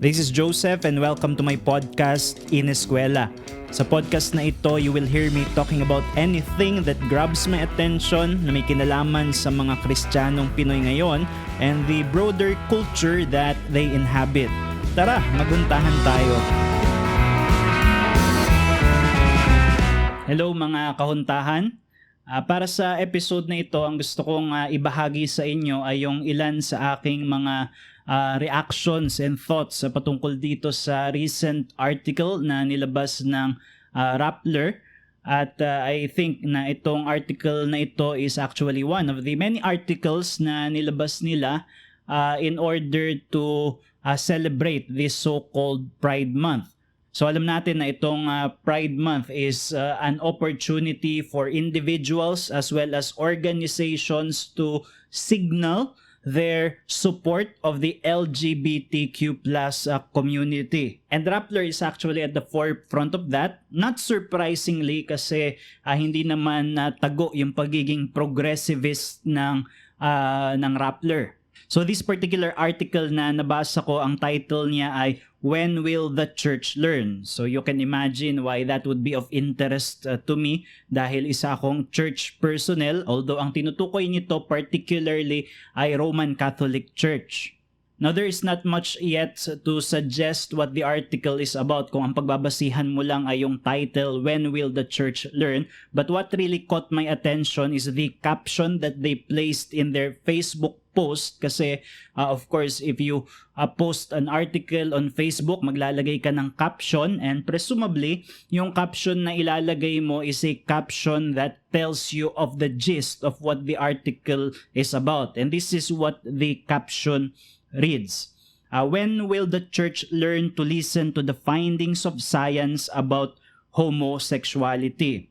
This is Joseph and welcome to my podcast, Ineskwela. Sa podcast na ito, you will hear me talking about anything that grabs my attention na may kinalaman sa mga Kristiyanong Pinoy ngayon and the broader culture that they inhabit. Tara, maguntahan tayo. Hello mga kahuntahan. Para sa episode na ito, ang gusto kong ibahagi sa inyo ay yung ilan sa aking mga reactions and thoughts patungkol dito sa recent article na nilabas ng Rappler. At I think na itong article na ito is actually one of the many articles na nilabas nila in order to celebrate this so-called Pride Month. So alam natin na itong Pride Month is an opportunity for individuals as well as organizations to signal their support of the LGBTQ plus community. And Rappler is actually at the forefront of that. Not surprisingly kasi hindi naman tago yung pagiging progressivist ng Rappler. So this particular article na nabasa ko, ang title niya ay When Will the Church Learn? So you can imagine why that would be of interest to me dahil isa akong church personnel, although ang tinutukoy nito particularly ay Roman Catholic Church. Now there is not much yet to suggest what the article is about kung ang pagbabasihan mo lang ay yung title, When Will the Church Learn? But what really caught my attention is the caption that they placed in their Facebook post kasi of course if you post an article on Facebook, maglalagay ka ng caption and presumably yung caption na ilalagay mo is a caption that tells you of the gist of what the article is about. And this is what the caption reads. When will the church learn to listen to the findings of science about homosexuality?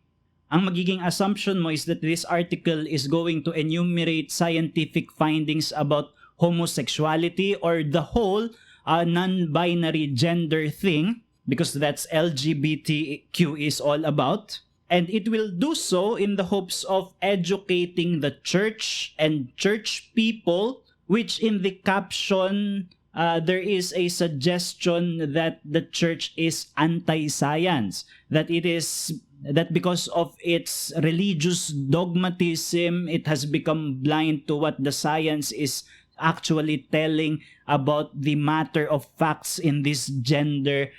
Ang magiging assumption mo is that this article is going to enumerate scientific findings about homosexuality or the whole non-binary gender thing, because that's LGBTQ is all about. And it will do so in the hopes of educating the church and church people, which in the caption there is a suggestion that the church is anti-science, that because of its religious dogmatism, it has become blind to what the science is actually telling about the matter of facts in these gender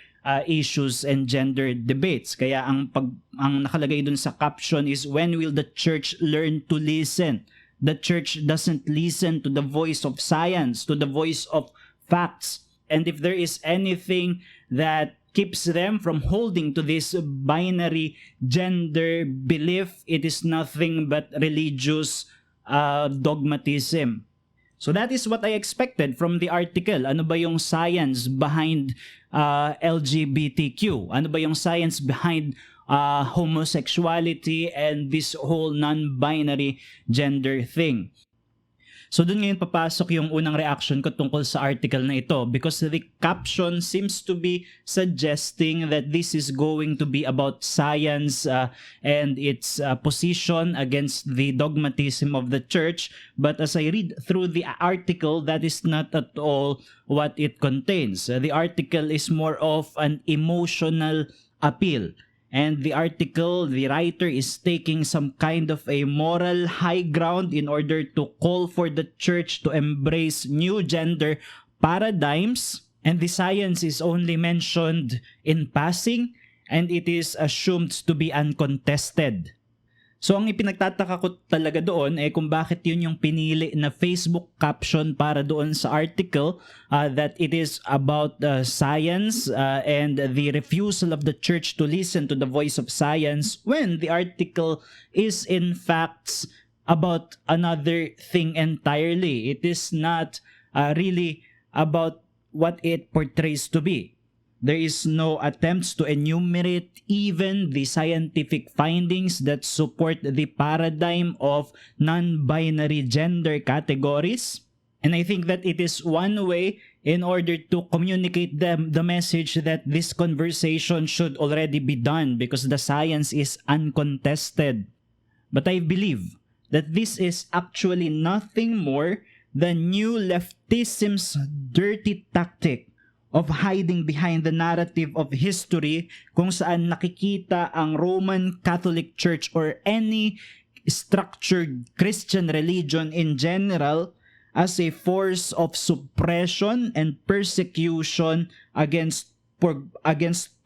issues and gender debates. Kaya ang nakalagay dun sa caption is, when will the church learn to listen? The church doesn't listen to the voice of science, to the voice of facts. And if there is anything that keeps them from holding to this binary gender belief, it is nothing but religious dogmatism. So that is what I expected from the article. Ano ba yung science behind LGBTQ? Ano ba yung science behind homosexuality and this whole non-binary gender thing? So dun ngayon papasok yung unang reaction ko tungkol sa article na ito, because the caption seems to be suggesting that this is going to be about science and its position against the dogmatism of the church. But as I read through the article, that is not at all what it contains. The article is more of an emotional appeal. And the article, the writer is taking some kind of a moral high ground in order to call for the church to embrace new gender paradigms. And the science is only mentioned in passing and it is assumed to be uncontested. So ang ipinagtataka ko talaga doon kung bakit yun yung pinili na Facebook caption para doon sa article, that it is about science and the refusal of the church to listen to the voice of science, when the article is in fact about another thing entirely. It is not really about what it portrays to be. There is no attempts to enumerate even the scientific findings that support the paradigm of non-binary gender categories. And I think that it is one way in order to communicate the message that this conversation should already be done because the science is uncontested. But I believe that this is actually nothing more than new leftism's dirty tactic of hiding behind the narrative of history kung saan nakikita ang Roman Catholic Church or any structured Christian religion in general as a force of suppression and persecution against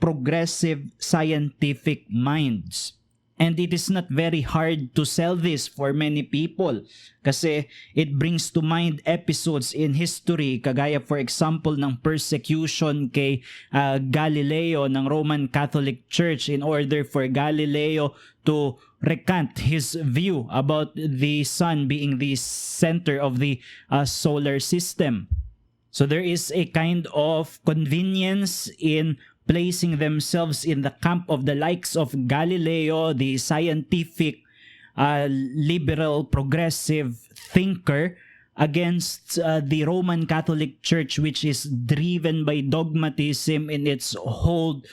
progressive scientific minds. And it is not very hard to sell this for many people kasi it brings to mind episodes in history kagaya for example ng persecution kay Galileo ng Roman Catholic Church in order for Galileo to recant his view about the sun being the center of the solar system. So there is a kind of convenience in placing themselves in the camp of the likes of Galileo, the scientific, liberal, progressive thinker, against the Roman Catholic Church, which is driven by dogmatism in its hold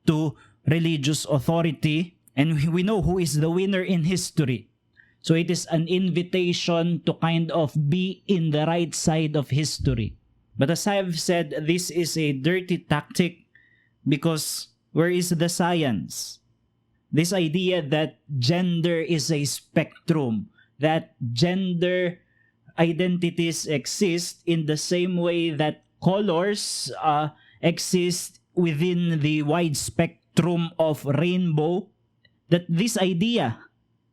to religious authority. And we know who is the winner in history. So it is an invitation to kind of be in the right side of history. But as I have said, this is a dirty tactic because where is the science? This idea that gender is a spectrum, that gender identities exist in the same way that colors exist within the wide spectrum of rainbow, that this idea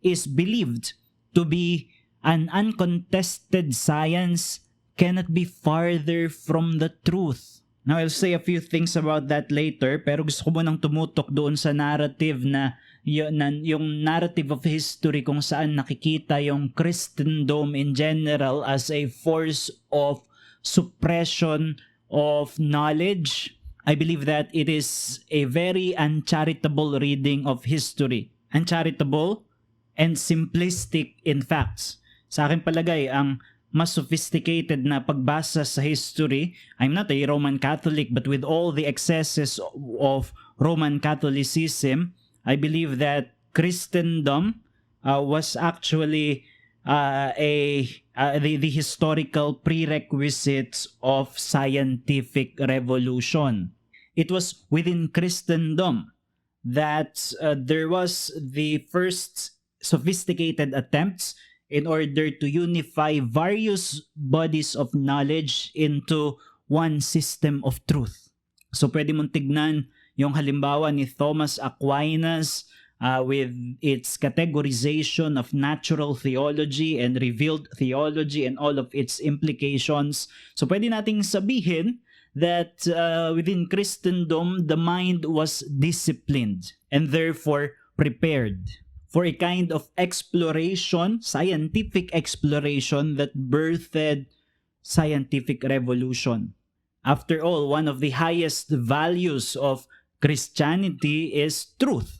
is believed to be an uncontested science cannot be farther from the truth. Now, I'll say a few things about that later, pero gusto ko munang tumutok doon sa narrative na yung narrative of history kung saan nakikita yung Christendom in general as a force of suppression of knowledge. I believe that it is a very uncharitable reading of history. Uncharitable and simplistic in facts. Sa akin palagay, ang mas sophisticated na pagbasa sa history. I'm not a Roman Catholic, but with all the excesses of Roman Catholicism, I believe that Christendom was actually the historical prerequisites of scientific revolution. It was within Christendom that there was the first sophisticated attempts in order to unify various bodies of knowledge into one system of truth. So pwede mong tignan yung halimbawa ni Thomas Aquinas with its categorization of natural theology and revealed theology and all of its implications. So pwede nating sabihin that within Christendom, the mind was disciplined and therefore prepared for a kind of exploration, scientific exploration that birthed scientific revolution. After all, one of the highest values of Christianity is truth.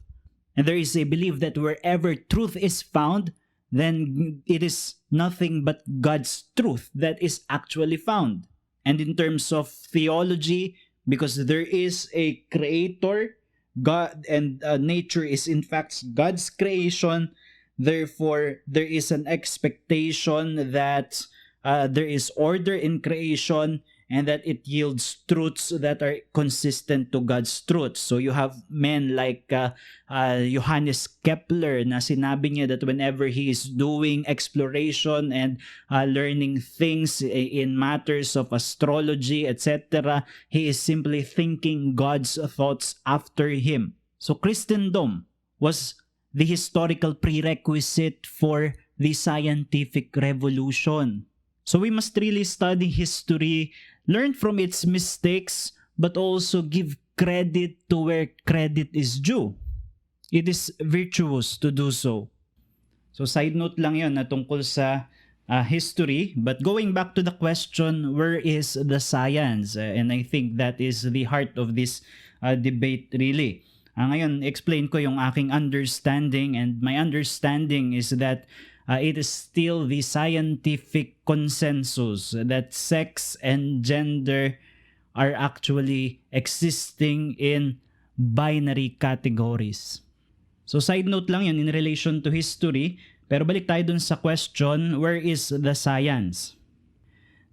And there is a belief that wherever truth is found, then it is nothing but God's truth that is actually found. And in terms of theology, because there is a creator, God, and nature is in fact God's creation. Therefore, there is an expectation that there is order in creation and that it yields truths that are consistent to God's truth. So you have men like Johannes Kepler na sinabi niya that whenever he is doing exploration and learning things in matters of astrology, etc., he is simply thinking God's thoughts after him. So Christendom was the historical prerequisite for the scientific revolution. So we must really study history, learn from its mistakes, but also give credit to where credit is due. It is virtuous to do so. So side note lang yon na tungkol sa history. But going back to the question, where is the science? And I think that is the heart of this debate really. Ngayon, explain ko yung aking understanding, and my understanding is that it is still the scientific consensus that sex and gender are actually existing in binary categories. So side note lang yun in relation to history, pero balik tayo dun sa question, where is the science?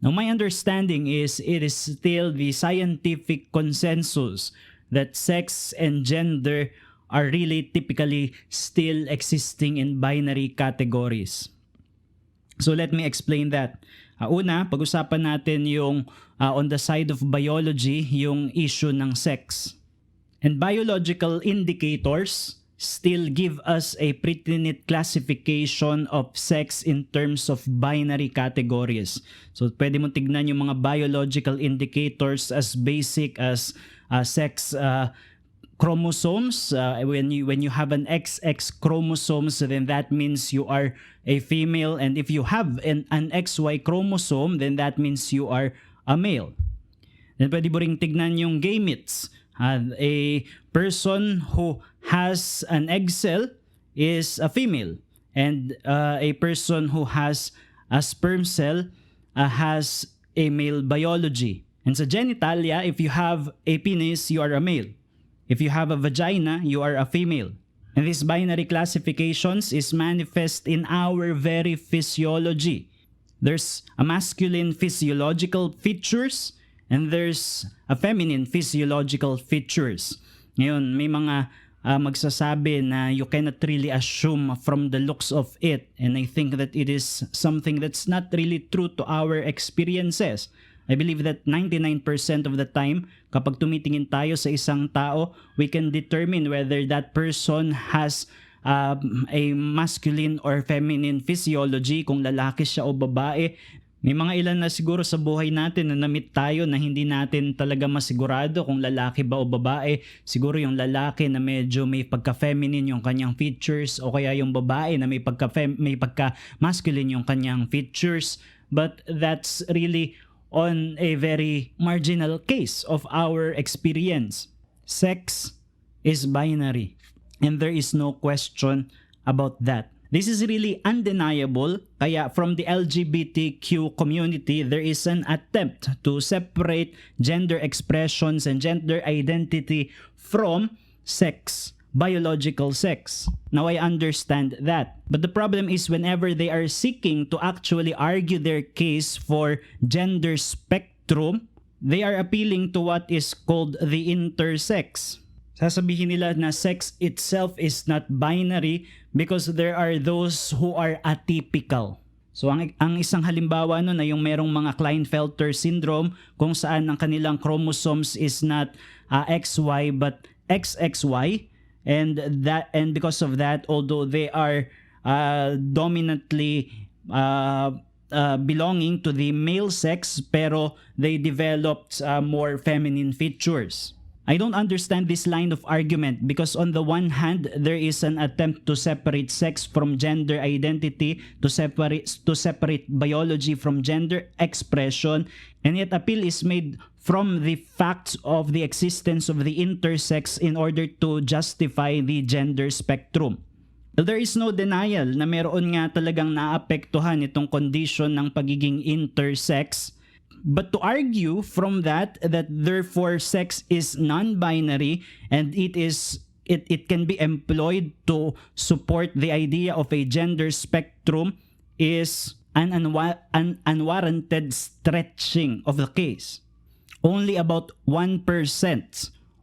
Now, my understanding is it is still the scientific consensus that sex and gender are really typically still existing in binary categories. So let me explain that. Una, pag-usapan natin yung on the side of biology, yung issue ng sex. And biological indicators still give us a pretty neat classification of sex in terms of binary categories. So pwede mo tignan yung mga biological indicators as basic as sex chromosomes. When you have an XX chromosomes, then that means you are a female, and if you have an XY chromosome, then that means you are a male. Then pwede mo ring tignan yung gametes. A person who has an egg cell is a female, and a person who has a sperm cell has a male biology. And sa genitalia, if you have a penis, you are a male. If you have a vagina, you are a female. And these binary classifications is manifest in our very physiology. There's a masculine physiological features, and there's a feminine physiological features. Ngayon, may mga magsasabi na you cannot really assume from the looks of it. And I think that it is something that's not really true to our experiences. I believe that 99% of the time, kapag tumitingin tayo sa isang tao, we can determine whether that person has a masculine or feminine physiology, kung lalaki siya o babae. May mga ilan na siguro sa buhay natin na na-meet tayo na hindi natin talaga masigurado kung lalaki ba o babae. Siguro yung lalaki na medyo may pagka-feminine yung kanyang features, o kaya yung babae na may pagka-masculine yung kanyang features. But that's really on a very marginal case of our experience. Sex is binary, and there is no question about that. This is really undeniable, kaya from the LGBTQ community, there is an attempt to separate gender expressions and gender identity from sex, biological sex. Now I understand that. But the problem is whenever they are seeking to actually argue their case for gender spectrum, they are appealing to what is called the intersex. Sasabihin nila na sex itself is not binary because there are those who are atypical. So ang isang halimbawa nun ay yung merong mga Klinefelter syndrome kung saan ang kanilang chromosomes is not XY but XXY, and because of that, although they are dominantly belonging to the male sex, pero they developed more feminine features. I don't understand this line of argument because on the one hand, there is an attempt to separate sex from gender identity, to separate biology from gender expression, and yet appeal is made from the facts of the existence of the intersex in order to justify the gender spectrum. There is no denial na meron nga talagang naapektuhan itong condition ng pagiging intersex. But to argue from that therefore sex is non-binary and it can be employed to support the idea of a gender spectrum is an unwarranted stretching of the case. Only about 1%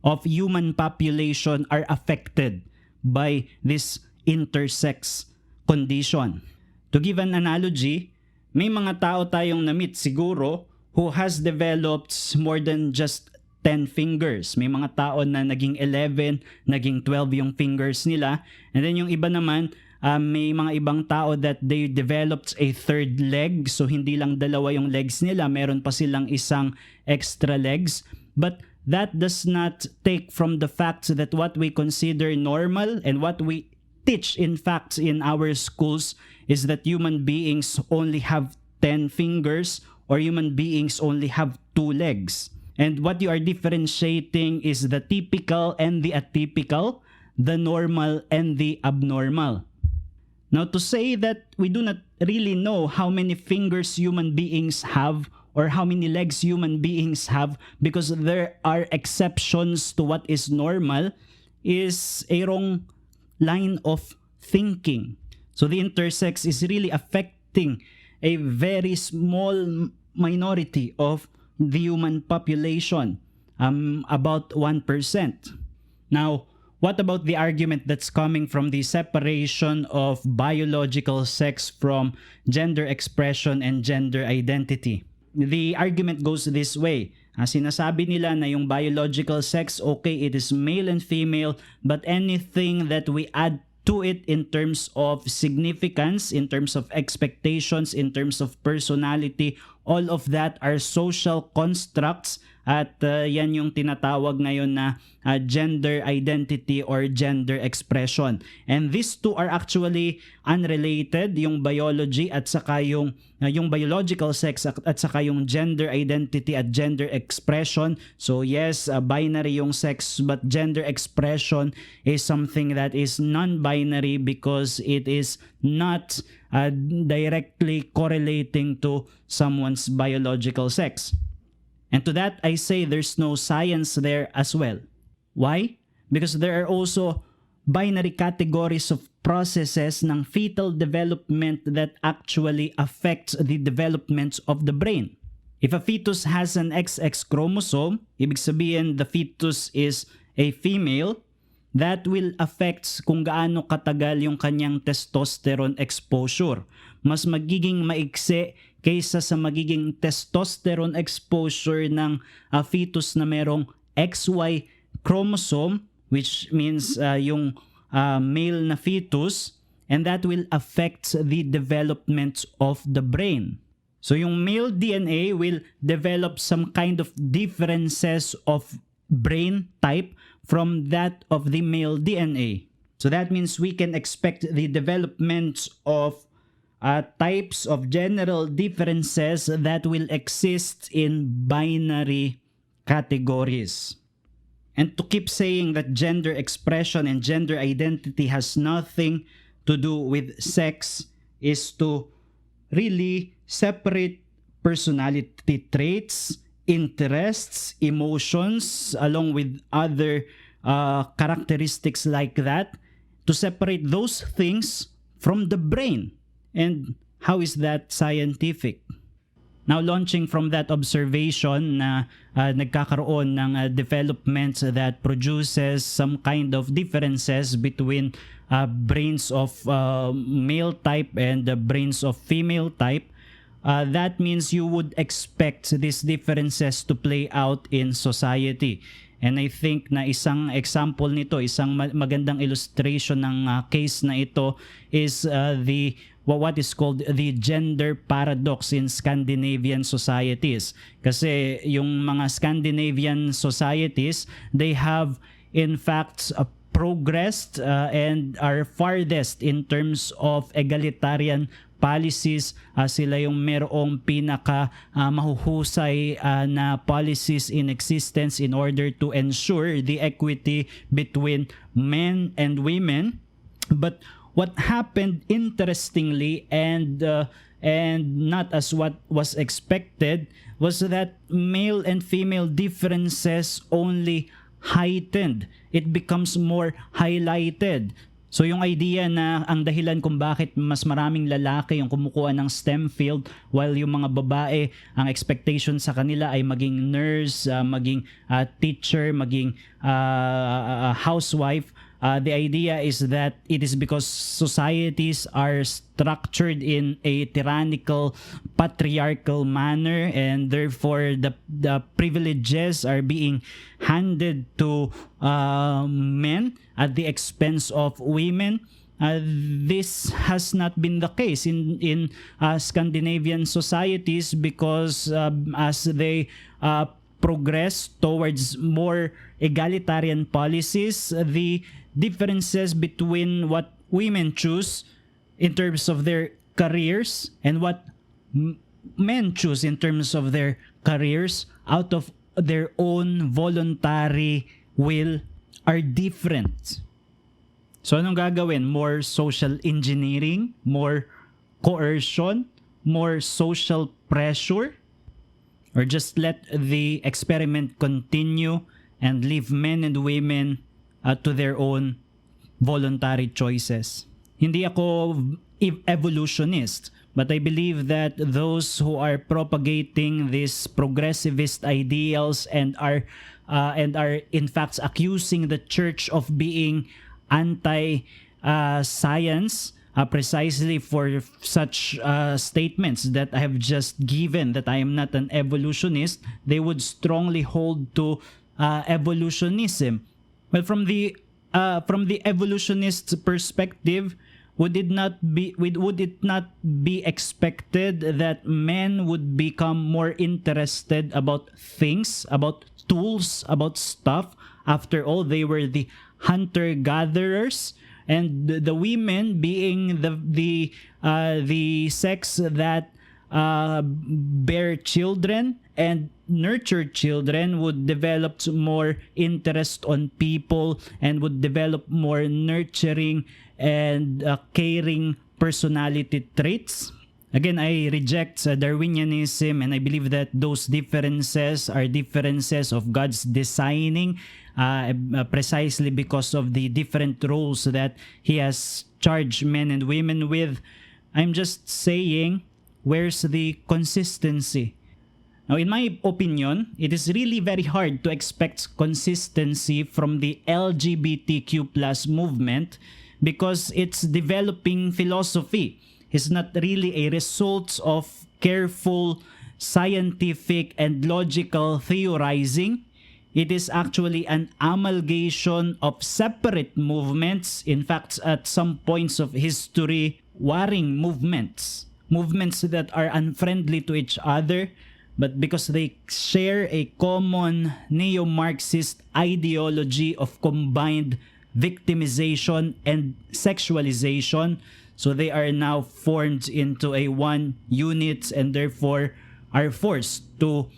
of human population are affected by this intersex condition. To give an analogy, may mga tao tayong na-meet siguro who has developed more than just 10 fingers. May mga tao na naging 11, naging 12 yung fingers nila. And then yung iba naman, may mga ibang tao that they developed a third leg. So hindi lang dalawa yung legs nila, meron pa silang isang extra legs. But that does not take from the fact that what we consider normal and what we teach in fact in our schools is that human beings only have 10 fingers or human beings only have 2 legs. And what you are differentiating is the typical and the atypical, the normal and the abnormal. Now, to say that we do not really know how many fingers human beings have or how many legs human beings have because there are exceptions to what is normal is a wrong line of thinking. So the intersex is really affecting a very small minority of the human population, about 1%. Now, what about the argument that's coming from the separation of biological sex from gender expression and gender identity? The argument goes this way. Sinasabi nila na yung biological sex, okay, it is male and female, but anything that we add to it in terms of significance, in terms of expectations, in terms of personality, all of that are social constructs at yan yung tinatawag ngayon na gender identity or gender expression. And these two are actually unrelated, yung biology at saka yung biological sex at saka yung gender identity at gender expression. So yes, binary yung sex, but gender expression is something that is non-binary because it is not directly correlating to someone's biological sex. And to that, I say there's no science there as well. Why? Because there are also binary categories of processes ng fetal development that actually affects the development of the brain. If a fetus has an XX chromosome, ibig sabihin the fetus is a female, that will affect kung gaano katagal yung kanyang testosterone exposure. Mas magiging maiksi kaysa sa magiging testosterone exposure ng fetus na merong XY chromosome, which means yung male na fetus, and that will affect the development of the brain. So yung male DNA will develop some kind of differences of brain type from that of the male DNA. So that means we can expect the development of types of general differences that will exist in binary categories. And to keep saying that gender expression and gender identity has nothing to do with sex is to really separate personality traits, interests, emotions, along with other characteristics like that, to separate those things from the brain. And how is that scientific? Now, launching from that observation na nagkakaroon ng developments that produces some kind of differences between brains of male type and the brains of female type, that means you would expect these differences to play out in society. And I think na isang example nito, isang magandang illustration ng case na ito is what is called the gender paradox in Scandinavian societies. Kasi yung mga Scandinavian societies, they have in fact progressed and are farthest in terms of egalitarian policies. Sila yung merong pinaka mahuhusay na policies in existence in order to ensure the equity between men and women. But what happened, interestingly, and not as what was expected, was that male and female differences only heightened. It becomes more highlighted. So yung idea na ang dahilan kung bakit mas maraming lalaki yung kumukuha ng STEM field while yung mga babae, ang expectation sa kanila ay maging nurse, maging teacher, maging housewife. The idea is that it is because societies are structured in a tyrannical, patriarchal manner, and therefore the privileges are being handed to men at the expense of women. This has not been the case in Scandinavian societies because as they progress towards more egalitarian policies, the differences between what women choose in terms of their careers and what men choose in terms of their careers out of their own voluntary will are different. So anong gagawin? More social engineering, more coercion, more social pressure, or just let the experiment continue and leave men and women to their own voluntary choices. Hindi ako evolutionist, But I believe that those who are propagating these progressivist ideals and are in fact accusing the church of being anti-science, precisely for such statements that I have just given, that I am not an evolutionist, they would strongly hold to evolutionism. Well, from the evolutionist's perspective, would it not be expected that men would become more interested about things, about tools, about stuff? After all, they were the hunter-gatherers, and the women, being the sex that bear children and nurture children, would develop more interest on people and would develop more nurturing and caring personality traits. Again, I reject Darwinianism, and I believe that those differences are differences of God's designing, precisely because of the different roles that He has charged men and women with. I'm just saying, where's the consistency? Now, in my opinion, it is really very hard to expect consistency from the LGBTQ plus movement, because its developing philosophy is not really a result of careful scientific and logical theorizing. It is actually an amalgamation of separate movements, in fact, at some points of history, warring movements that are unfriendly to each other, but because they share a common neo-Marxist ideology of combined victimization and sexualization, so they are now formed into a one unit and therefore are forced to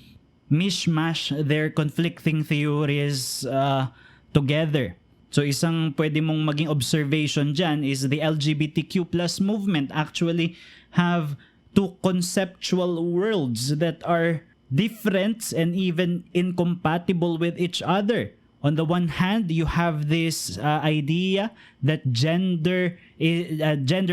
mishmash their conflicting theories together. So isang pwede mong maging observation dyan is the LGBTQ plus movement actually have two conceptual worlds that are different and even incompatible with each other. On the one hand, you have this idea that gender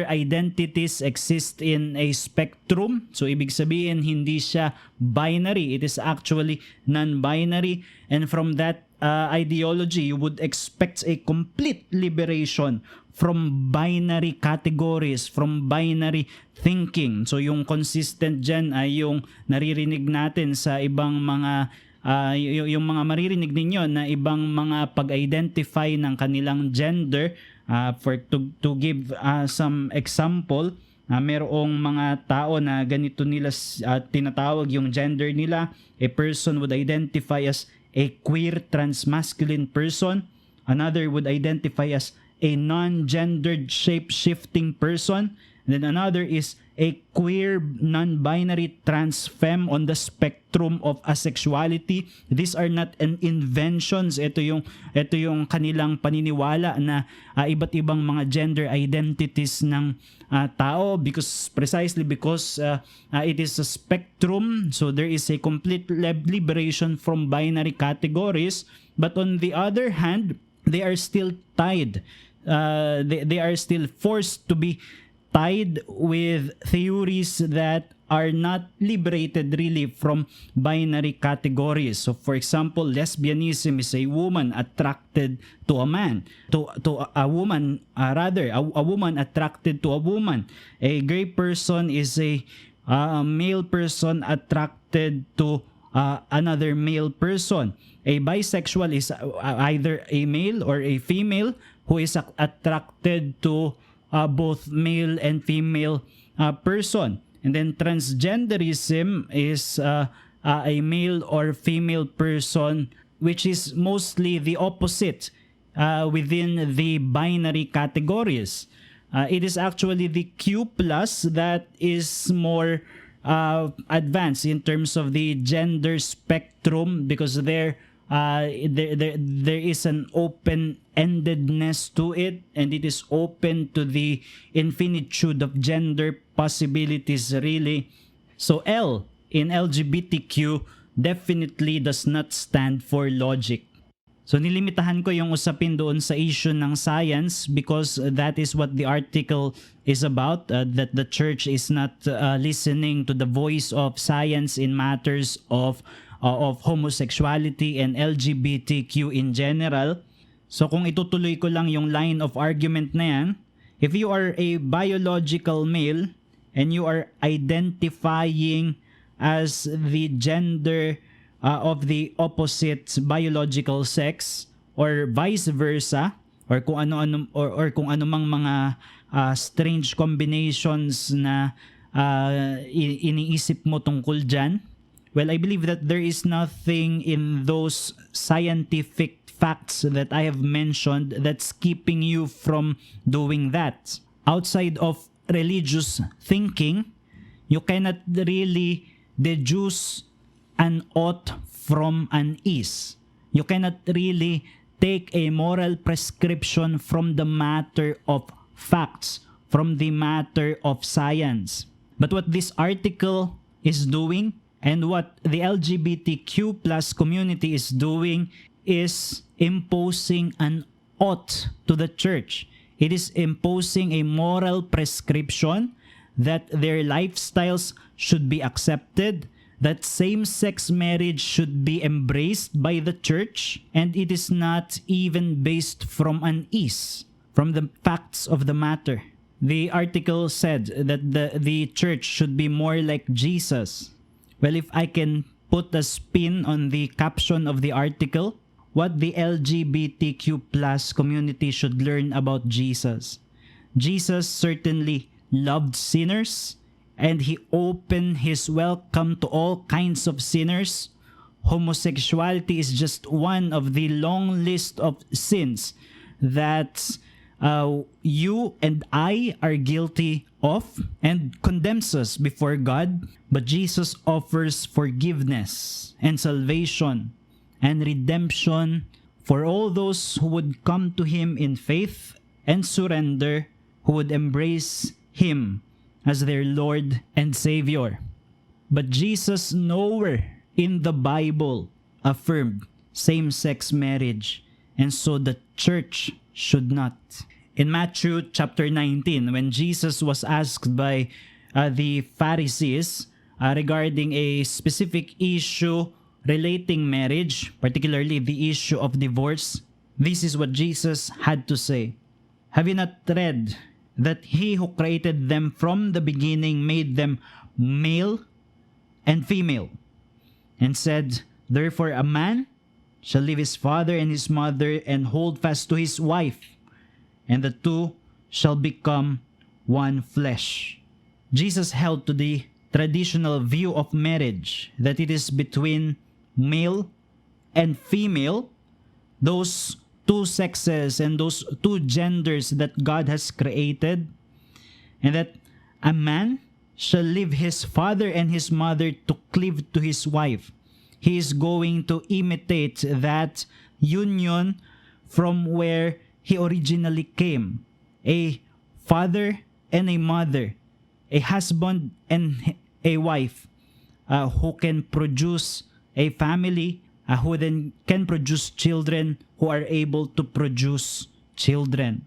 identities exist in a spectrum. So ibig sabihin, hindi siya binary. It is actually non-binary. And from that ideology, you would expect a complete liberation from binary categories, from binary thinking. So yung consistent dyan ay yung naririnig natin sa ibang mga yung mga maririnig ninyo na ibang mga pag-identify ng kanilang gender. To give some example, merong mga tao na ganito nila tinatawag yung gender nila. A person would identify as a queer transmasculine person. Another would identify as a non-gendered shape-shifting person. And then another is a queer non-binary trans femme on the spectrum of asexuality. These are not inventions. Ito yung kanilang paniniwala na iba't ibang mga gender identities ng tao, precisely because it is a spectrum. So there is a complete liberation from binary categories. But on the other hand, they are still tied. They are still forced to be tied with theories that are not liberated really from binary categories. So for example, lesbianism is a woman attracted to a man, to a woman, a woman attracted to a woman. A gay person is a male person attracted to another male person. A bisexual is either a male or a female who is attracted to both male and female person. And then transgenderism is a male or female person, which is mostly the opposite within the binary categories. It is actually the Q plus that is more advanced in terms of the gender spectrum, because there is an open-endedness to it, and it is open to the infinitude of gender possibilities really. So L in LGBTQ definitely does not stand for logic. So nilimitahan ko yung usapin doon sa issue ng science because that is what the article is about, that the church is not listening to the voice of science in matters of homosexuality and LGBTQ in general. So kung itutuloy ko lang yung line of argument na yan, if you are a biological male and you are identifying as the gender of the opposite biological sex or vice versa, or kung ano-ano or kung anumang mga strange combinations na iniisip mo tungkol dyan, well, I believe that there is nothing in those scientific facts that I have mentioned that's keeping you from doing that. Outside of religious thinking, you cannot really deduce an ought from an is. You cannot really take a moral prescription from the matter of facts, from the matter of science. But what this article is doing and what the LGBTQ plus community is doing is imposing an ought to the church. It is imposing a moral prescription that their lifestyles should be accepted, that same-sex marriage should be embraced by the church, and it is not even based from an is, from the facts of the matter. The article said that the church should be more like Jesus. Well, if I can put a spin on the caption of the article, what the LGBTQ plus community should learn about Jesus. Jesus certainly loved sinners, and he opened his welcome to all kinds of sinners. Homosexuality is just one of the long list of sins that you and I are guilty of and condemns us before God. But Jesus offers forgiveness and salvation and redemption for all those who would come to him in faith and surrender, who would embrace him as their Lord and Savior. But Jesus nowhere in the Bible affirmed same-sex marriage, and so the church should not. In Matthew chapter 19, when Jesus was asked by the Pharisees regarding a specific issue relating marriage, particularly the issue of divorce, this is what Jesus had to say. Have you not read that he who created them from the beginning made them male and female, and said, therefore a man shall leave his father and his mother and hold fast to his wife, and the two shall become one flesh. Jesus held to the traditional view of marriage, that it is between male and female, those two sexes and those two genders that God has created, and that a man shall leave his father and his mother to cleave to his wife. He is going to imitate that union from where he originally came. A father and a mother, a husband and a wife who can produce a family, who then can produce children who are able to produce children.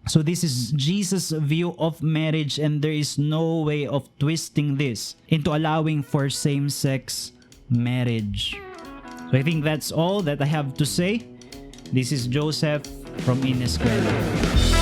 So this is Jesus' view of marriage, and there is no way of twisting this into allowing for same-sex marriage. So I think that's all that I have to say. This is Joseph from Inescuela.